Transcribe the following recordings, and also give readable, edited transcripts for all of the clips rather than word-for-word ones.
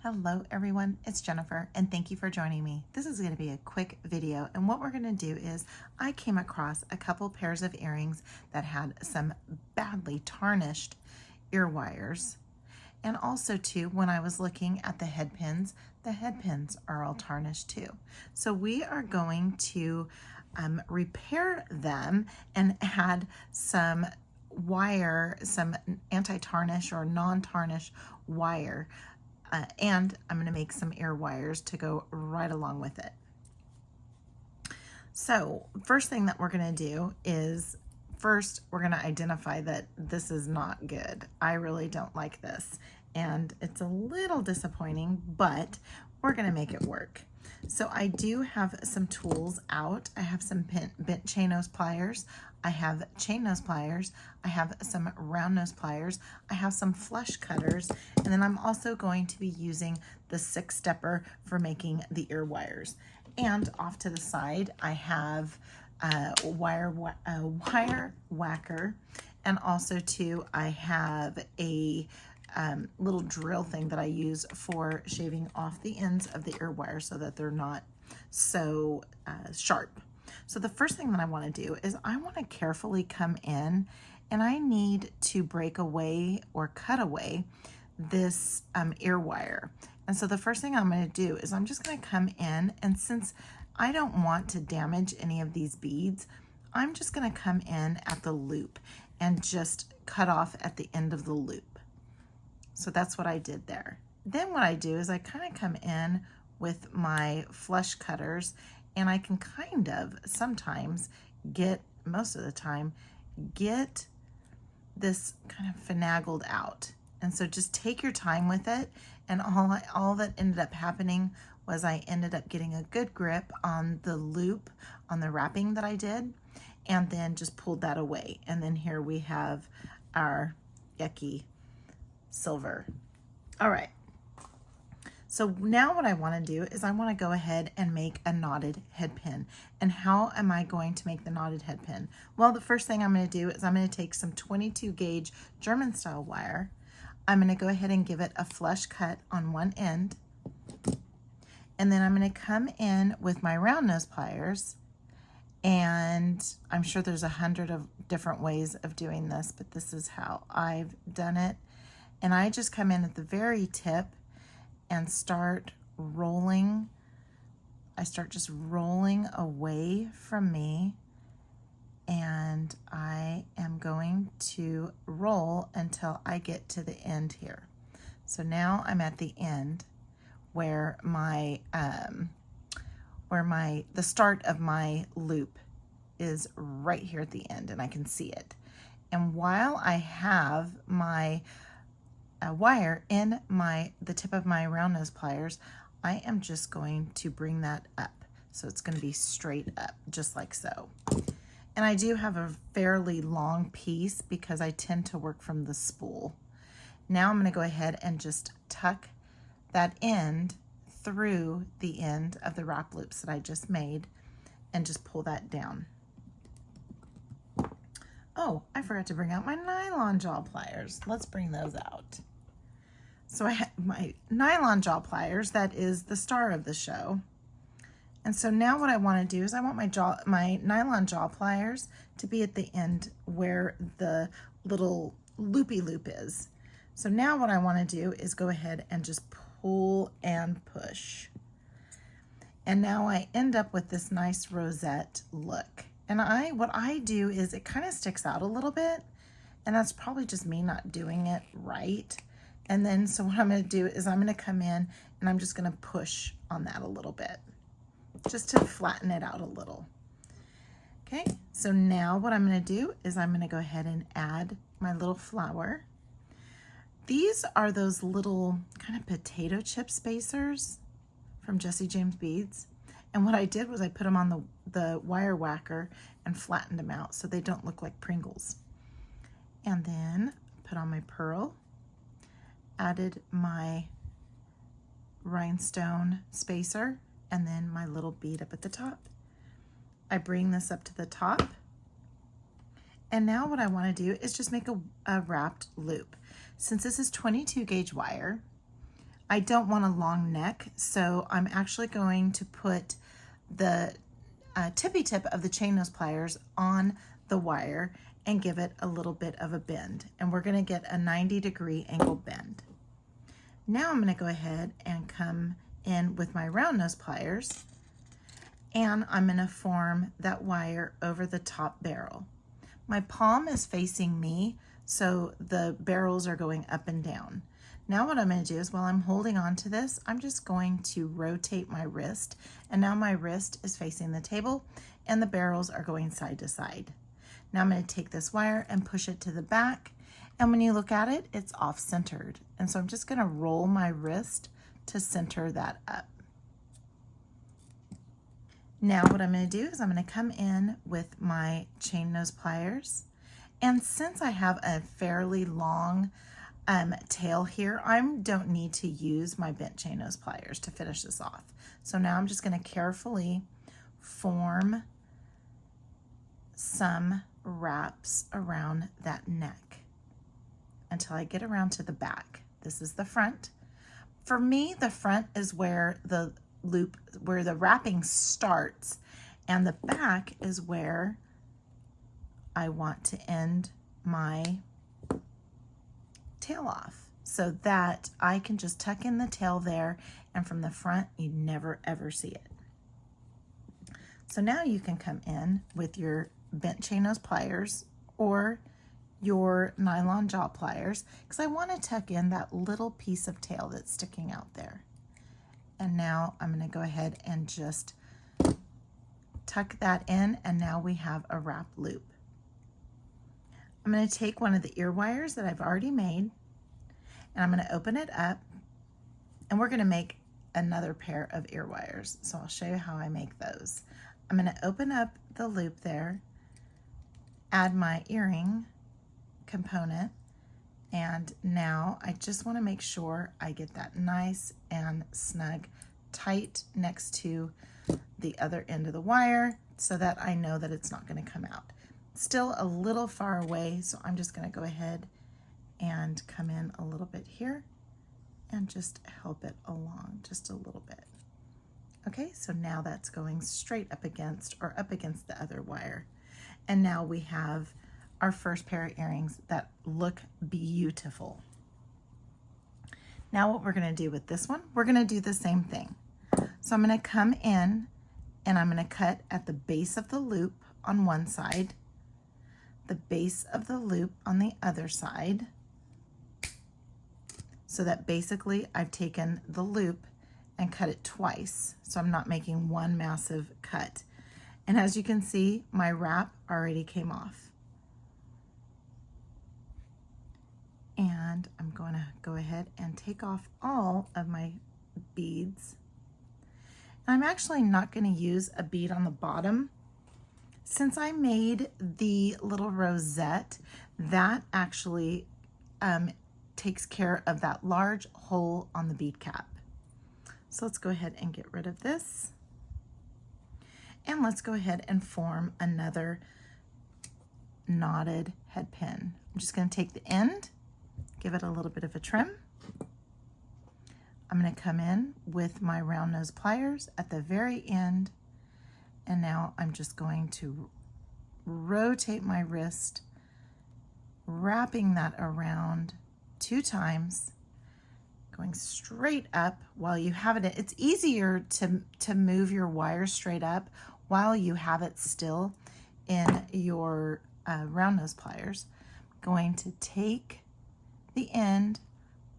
Hello everyone, it's Jennifer and thank you for joining me. This is going to be a quick video, and what we're going to do is I came across a couple pairs of earrings that had some badly tarnished ear wires, and also too when I was looking at the headpins are all tarnished too. So we are going to repair them and add some wire, some anti-tarnish or non-tarnish wire. And I'm going to make some ear wires to go right along with it. So first thing that we're going to do is first we're going to identify that this is not good. I really don't like this, and it's a little disappointing, but we're going to make it work. So I do have some tools out. I have some bent chain nose pliers. I have chain nose pliers. I have some round nose pliers. I have some flush cutters. And then I'm also going to be using the 6-stepper for making the ear wires. And off to the side, I have a wire whacker. And also too, I have a little drill thing that I use for shaving off the ends of the ear wire so that they're not so sharp. So the first thing that I want to do is I want to carefully come in, and I need to break away or cut away this ear wire. And so the first thing I'm going to do is I'm just going to come in, and since I don't want to damage any of these beads, I'm just going to come in at the loop and just cut off at the end of the loop. So that's what I did there. Then what I do is I kind of come in with my flush cutters, and I can kind of sometimes most of the time, get this kind of finagled out. And so just take your time with it. And all that ended up happening was I ended up getting a good grip on the loop, on the wrapping that I did, and then just pulled that away. And then here we have our yucky silver. All right. So now what I want to do is I want to go ahead and make a knotted head pin. And how am I going to make the knotted head pin? Well, the first thing I'm going to do is I'm going to take some 22 gauge German style wire. I'm going to go ahead and give it a flush cut on one end. And then I'm going to come in with my round nose pliers. And I'm sure there's 100 of different ways of doing this, but this is how I've done it. And I just come in at the very tip and start rolling. I start just rolling away from me, and I am going to roll until I get to the end here. So now I'm at the end where the start of my loop is right here at the end, and I can see it. And while I have my wire in the tip of my round nose pliers, I am just going to bring that up. So it's going to be straight up, just like so. And I do have a fairly long piece because I tend to work from the spool. Now I'm going to go ahead and just tuck that end through the end of the wrap loops that I just made and just pull that down. Oh, I forgot to bring out my nylon jaw pliers. Let's bring those out. So I have my nylon jaw pliers, that is the star of the show. And so now what I want to do is I want my nylon jaw pliers to be at the end where the little loopy loop is. So now what I want to do is go ahead and just pull and push. And now I end up with this nice rosette look. And what I do is it kind of sticks out a little bit, and that's probably just me not doing it right. And then, so what I'm going to do is I'm going to come in and I'm just going to push on that a little bit, just to flatten it out a little. Okay, so now what I'm going to do is I'm going to go ahead and add my little flower. These are those little kind of potato chip spacers from Jesse James Beads. And what I did was I put them on the wire whacker and flattened them out so they don't look like Pringles. And then put on my pearl, added my rhinestone spacer, and then my little bead up at the top. I bring this up to the top, and now what I want to do is just make a wrapped loop. Since this is 22 gauge wire, I don't want a long neck, so I'm actually going to put the tippy tip of the chain nose pliers on the wire and give it a little bit of a bend. And we're going to get a 90-degree angle bend. Now I'm going to go ahead and come in with my round nose pliers, and I'm going to form that wire over the top barrel. My palm is facing me, so the barrels are going up and down. Now what I'm going to do is, while I'm holding on to this, I'm just going to rotate my wrist, and now my wrist is facing the table and the barrels are going side to side. Now I'm going to take this wire and push it to the back, and when you look at it, it's off-centered. And so I'm just going to roll my wrist to center that up. Now what I'm going to do is I'm going to come in with my chain nose pliers, and since I have a fairly long tail here, I don't need to use my bent chain nose pliers to finish this off. So now I'm just going to carefully form some wraps around that neck until I get around to the back. This is the front. For me, the front is where the loop, where the wrapping starts, and the back is where I want to end my tail off, so that I can just tuck in the tail there, and from the front you never ever see it. So now you can come in with your bent chain nose pliers or your nylon jaw pliers, because I want to tuck in that little piece of tail that's sticking out there. And now I'm going to go ahead and just tuck that in, and now we have a wrap loop. I'm going to take one of the ear wires that I've already made, and I'm going to open it up, and we're going to make another pair of ear wires. So I'll show you how I make those. I'm going to open up the loop there, add my earring component, and now I just want to make sure I get that nice and snug tight next to the other end of the wire, so that I know that it's not going to come out. Still a little far away, so I'm just going to go ahead and come in a little bit here and just help it along just a little bit. Okay, so now that's going straight up against the other wire. And now we have our first pair of earrings that look beautiful. Now what we're going to do with this one, we're going to do the same thing. So I'm going to come in and I'm going to cut at the base of the loop on one side, the base of the loop on the other side, so that basically I've taken the loop and cut it twice, so I'm not making one massive cut. And as you can see, my wrap already came off. And I'm going to go ahead and take off all of my beads. I'm actually not going to use a bead on the bottom. Since I made the little rosette, that actually takes care of that large hole on the bead cap. So let's go ahead and get rid of this. And let's go ahead and form another knotted head pin. I'm just going to take the end, give it a little bit of a trim. I'm going to come in with my round nose pliers at the very end, and now I'm just going to rotate my wrist, wrapping that around 2 times, going straight up while you have it. It's easier to move your wire straight up while you have it still in your round nose pliers. Going to take the end,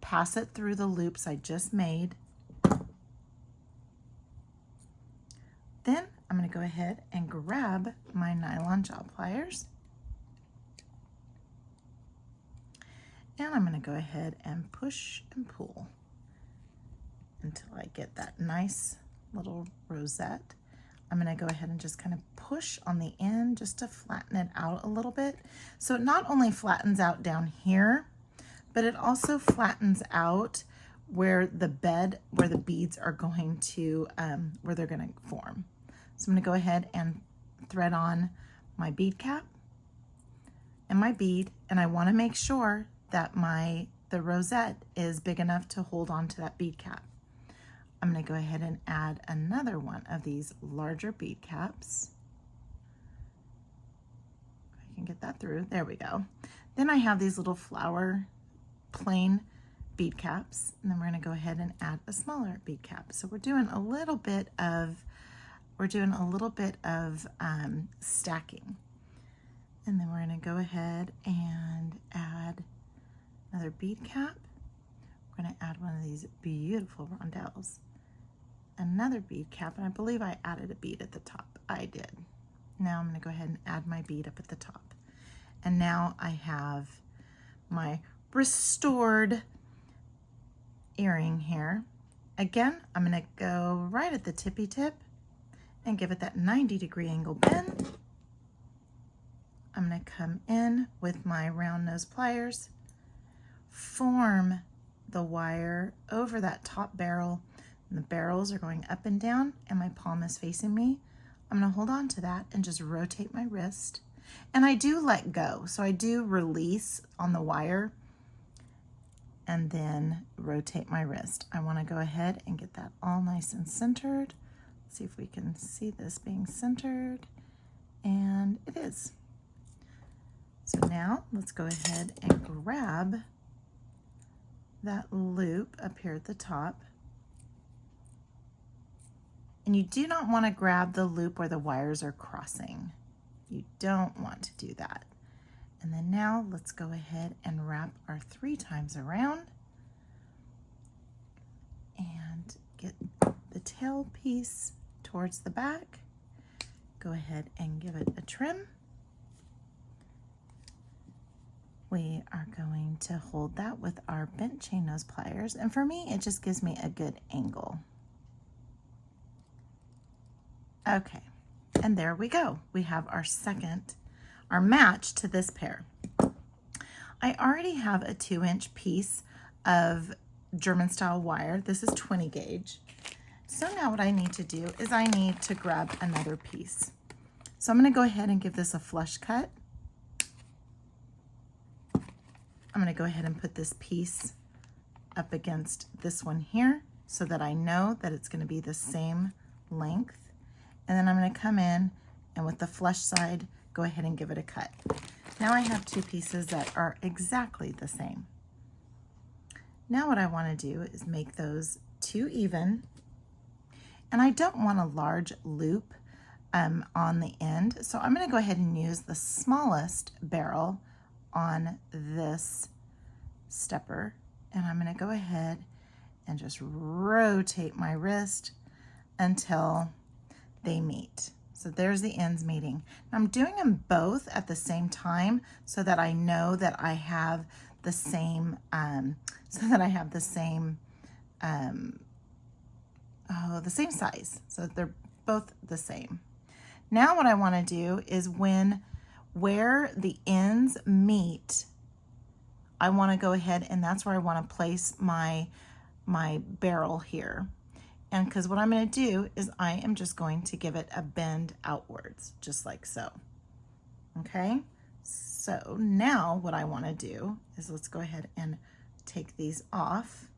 pass it through the loops I just made. Then I'm going to go ahead and grab my nylon jaw pliers, and I'm going to go ahead and push and pull until I get that nice little rosette. I'm going to go ahead and just kind of push on the end just to flatten it out a little bit. So it not only flattens out down here, but it also flattens out where the beads are going to, where they're going to form. So I'm going to go ahead and thread on my bead cap and my bead, and I want to make sure that my the rosette is big enough to hold on to that bead cap. I'm going to go ahead and add another one of these larger bead caps. If I can get that through, there we go. Then I have these little flower plain bead caps, and then we're going to go ahead and add a smaller bead cap. So we're doing a little bit of stacking. And then we're going to go ahead and add another bead cap. We're going to add one of these beautiful rondelles. Another bead cap, and I believe I added a bead at the top. I did. Now I'm going to go ahead and add my bead up at the top. And now I have my restored earring here. Again, I'm going to go right at the tippy tip and give it that 90-degree angle bend. I'm going to come in with my round nose pliers, form the wire over that top barrel, and the barrels are going up and down, and my palm is facing me. I'm going to hold on to that and just rotate my wrist. And I do let go, so I do release on the wire and then rotate my wrist. I want to go ahead and get that all nice and centered. Let's see if we can see this being centered, and it is. So now let's go ahead and grab that loop up here at the top. And you do not want to grab the loop where the wires are crossing. You don't want to do that. And then now let's go ahead and wrap our 3 times around and get the tail piece towards the back. Go ahead and give it a trim. We are going to hold that with our bent chain nose pliers, and for me it just gives me a good angle. Okay, and there we go. We have our match to this pair. I already have a 2-inch piece of German style wire. This is 20 gauge. So now what I need to do is I need to grab another piece. So I'm going to go ahead and give this a flush cut. I'm going to go ahead and put this piece up against this one here so that I know that it's going to be the same length. And then I'm going to come in and with the flush side, go ahead and give it a cut. Now I have 2 pieces that are exactly the same. Now what I want to do is make those 2 even. And I don't want a large loop on the end. So I'm going to go ahead and use the smallest barrel on this stepper. And I'm going to go ahead and just rotate my wrist until they meet. So there's the ends meeting. I'm doing them both at the same time so that I know that I have the same, the same size. So they're both the same. Now what I want to do is where the ends meet, I want to go ahead and that's where I want to place my barrel here. And because what I'm going to do is I am just going to give it a bend outwards, just like so. Okay, so now what I want to do is let's go ahead and take these off.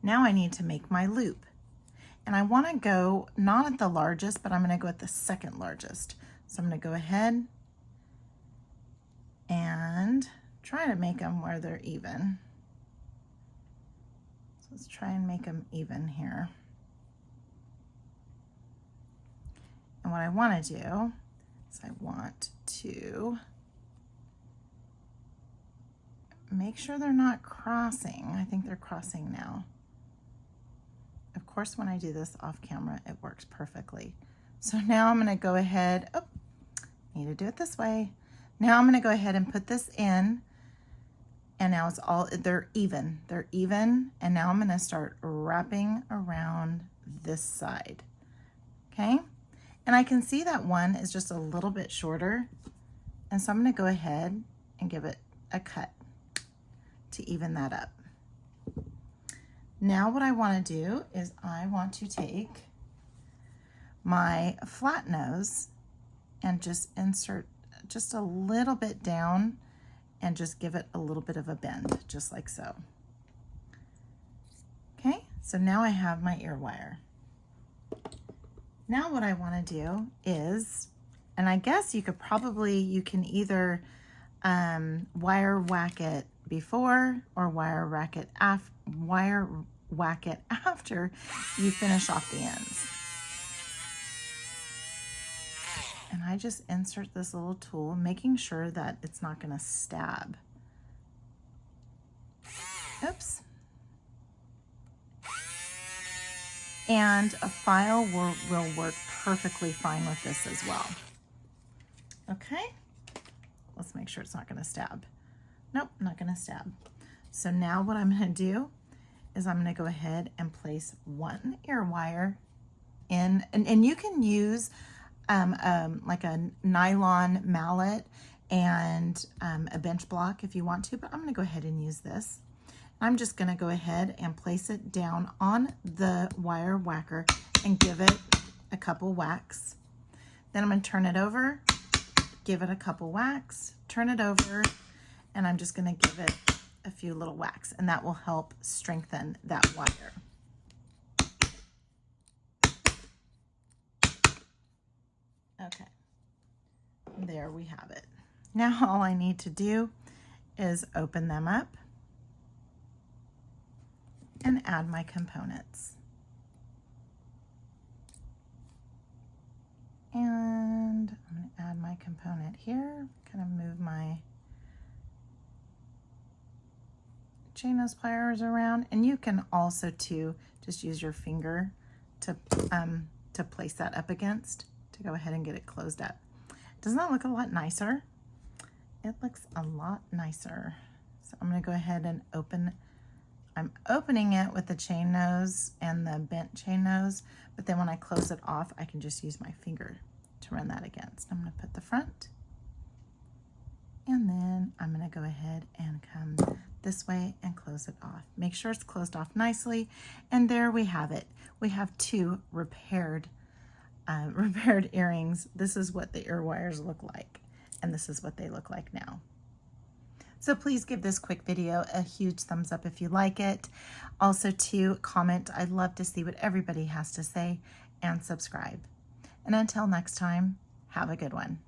Now I need to make my loop. And I want to go not at the largest, but I'm going to go at the second largest. So I'm going to go ahead and try to make them where they're even. Let's try and make them even here. And what I want to do is I want to make sure they're not crossing. I think they're crossing now. Of course, when I do this off camera, it works perfectly. So now I'm going to go ahead, need to do it this way. Now I'm going to go ahead and put this in. And now they're even, and now I'm going to start wrapping around this side, okay? And I can see that one is just a little bit shorter, and so I'm going to go ahead and give it a cut to even that up. Now what I want to do is I want to take my flat nose and just insert just a little bit down and just give it a little bit of a bend, just like so. Okay, so now I have my ear wire. Now what I want to do is, and I guess you can either wire whack it before or wire whack it after you finish off the ends. And I just insert this little tool, making sure that it's not going to stab. Oops. And a file will work perfectly fine with this as well. Okay, let's make sure it's not going to stab. Nope, not going to stab. So now what I'm going to do is I'm going to go ahead and place one ear wire in, and you can use like a nylon mallet and a bench block if you want to, but I'm going to go ahead and use this. I'm just going to go ahead and place it down on the wire whacker and give it a couple whacks. Then I'm going to turn it over, give it a couple whacks, turn it over, and I'm just going to give it a few little whacks, and that will help strengthen that wire. Okay, there we have it. Now all I need to do is open them up and add my components. And I'm going to add my component here, kind of move my chain nose pliers around, and you can also too just use your finger to place that up against to go ahead and get it closed up. Doesn't that look a lot nicer? It looks a lot nicer. So I'm going to go ahead and I'm opening it with the chain nose and the bent chain nose, but then when I close it off, I can just use my finger to run that against. I'm going to put the front, and then I'm going to go ahead and come this way and close it off. Make sure it's closed off nicely, and there we have it. We have two repaired earrings. This is what the ear wires look like, and this is what they look like now. So please give this quick video a huge thumbs up if you like it. Also to comment, I'd love to see what everybody has to say, and subscribe. And until next time, have a good one.